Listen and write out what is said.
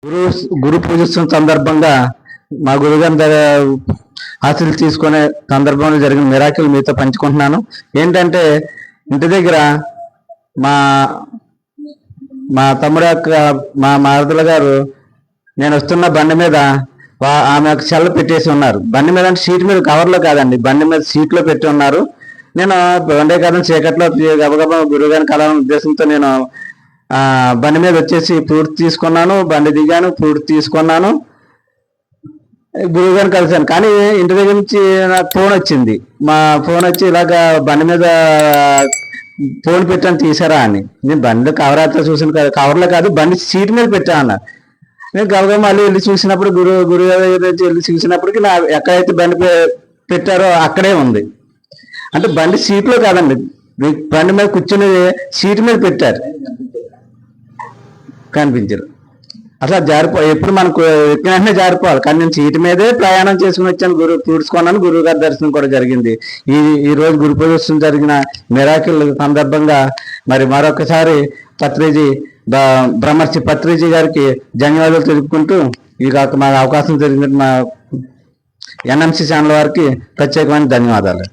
గురు గురు పూజోత్సవం సందర్భంగా మా గురుగారి ఆశీస్సులు తీసుకునే సందర్భంలో జరిగిన మిరాకిల్ మీతో పంచుకుంటున్నాను. ఏంటంటే ఇంటి దగ్గర మా మా తమ్ముడు యొక్క మా మరదల గారు నేను వస్తున్న బండి మీద ఆమె సెల్ పెట్టేసి ఉన్నారు. బండి మీద అంటే సీట్ మీద కవర్లో కాదండి, బండి మీద సీట్లో పెట్టి ఉన్నారు. నేను బండే కాదని చీకట్లో గబగబా గురుగారిని కలాలనే ఉద్దేశంతో నేను బండి మీద వచ్చేసి పూర్తి తీసుకున్నాను. బండి దిగాను, పూర్తి తీసుకున్నాను, గురువుగారిని కలిశాను. కానీ ఇంటి దగ్గర నుంచి నాకు ఫోన్ వచ్చింది. మా ఫోన్ వచ్చి ఇలాగా బండి మీద ఫోన్ పెట్టాను తీసారా అని. నేను బండి కవర్ అయితే చూసిన కవర్లో కాదు, బండి సీట్ మీద పెట్టా అన్న. నేను గబగబా మళ్ళీ వెళ్ళి చూసినప్పుడు గురుగారు వెళ్ళి చూసినప్పటికీ నా ఎక్కడైతే బండి పెట్టారో అక్కడే ఉంది. అంటే బండి సీట్లో కాదండి, బండి మీద కూర్చుని సీట్ మీద పెట్టారు, కనిపించారు. అసలు ఎప్పుడు మనకు ఎక్కిన వెంటనే జారిపోవాలి. కానీ నేను సీటు మీదే ప్రయాణం చేసుకుని వచ్చాను, చూసుకున్నాను. గురువు గారి దర్శనం కూడా జరిగింది. ఈ రోజు గురు పూజోత్సవం జరిగిన మిరాకిల్ సందర్భంగా మరి మరొకసారి బ్రహ్మర్షి పత్రిజీ గారికి ధన్యవాదాలు తెలుపుకుంటూ మాకు అవకాశం జరిగిన మా ఎన్ఎంసి ఛానల్ వారికి ప్రత్యేకమైన ధన్యవాదాలు.